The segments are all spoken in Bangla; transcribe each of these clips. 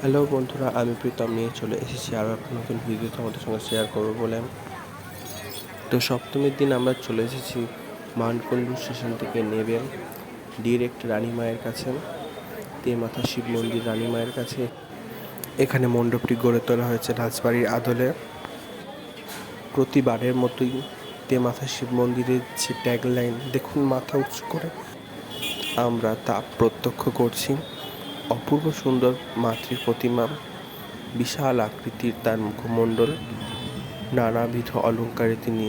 হ্যালো বন্ধুরা, আমি প্রীতম নিয়ে চলে এসেছি আরও একটা নতুন ভিডিও তোমাদের সঙ্গে শেয়ার করবো বলে। তো সপ্তমীর দিন আমরা চলে এসেছি মানকুণ্ডু স্টেশন থেকে নেবে ডিরেক্ট রানীমায়ের কাছে, তেমাথা শিব মন্দির রানীমায়ের কাছে। এখানে মণ্ডপটি গড়ে তোলা হয়েছে রাজবাড়ির আদলে। প্রতিবারের মতোই তেমাথা শিব মন্দিরের যে ট্যাগলাইন দেখুন, মাথা উঁচু করে আমরা তা প্রত্যক্ষ করছি। অপূর্ব সুন্দর মাতৃ প্রতিমা, বিশাল আকৃতির তার মুখমণ্ডল, নানাবিধ অলঙ্কারে তিনি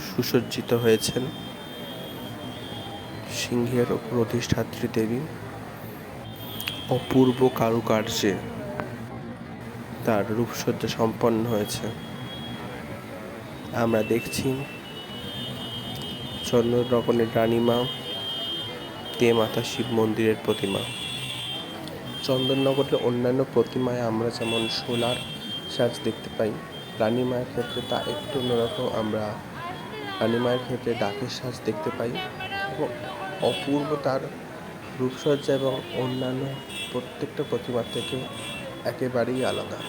সুসজ্জিত হয়েছেন। সিংহের ওপর অধিষ্ঠাত্রী দেবী, অপূর্ব কারুকার্যে তার রূপসজ্জা সম্পন্ন হয়েছে। আমরা দেখছি চন্দননগরের রানীমা, তেমাথা শিব মন্দিরের প্রতিমা। চন্দননগরের অন্যান্য প্রতিমায় আমরা যেমন সোলার সাজ দেখতে পাই, রানীমায়ের ক্ষেত্রে তা একটু অন্যরকম। আমরা রানীমায়ের ক্ষেত্রে ডাকের সাজ দেখতে পাই এবং অপূর্ব তার রূপসজ্জা এবং অন্যান্য প্রত্যেকটা প্রতিমার থেকে একেবারেই আলাদা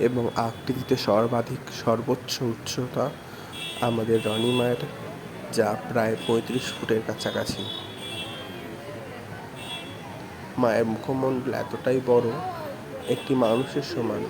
এবং আকৃতিতে সর্বোচ্চ উচ্চতা আমাদের রানীমায়ের, যা প্রায় 35 ফুটের কাছাকাছি। মায়ের মুখমণ্ডল এতটাই বড়, একটি মানুষের সমান।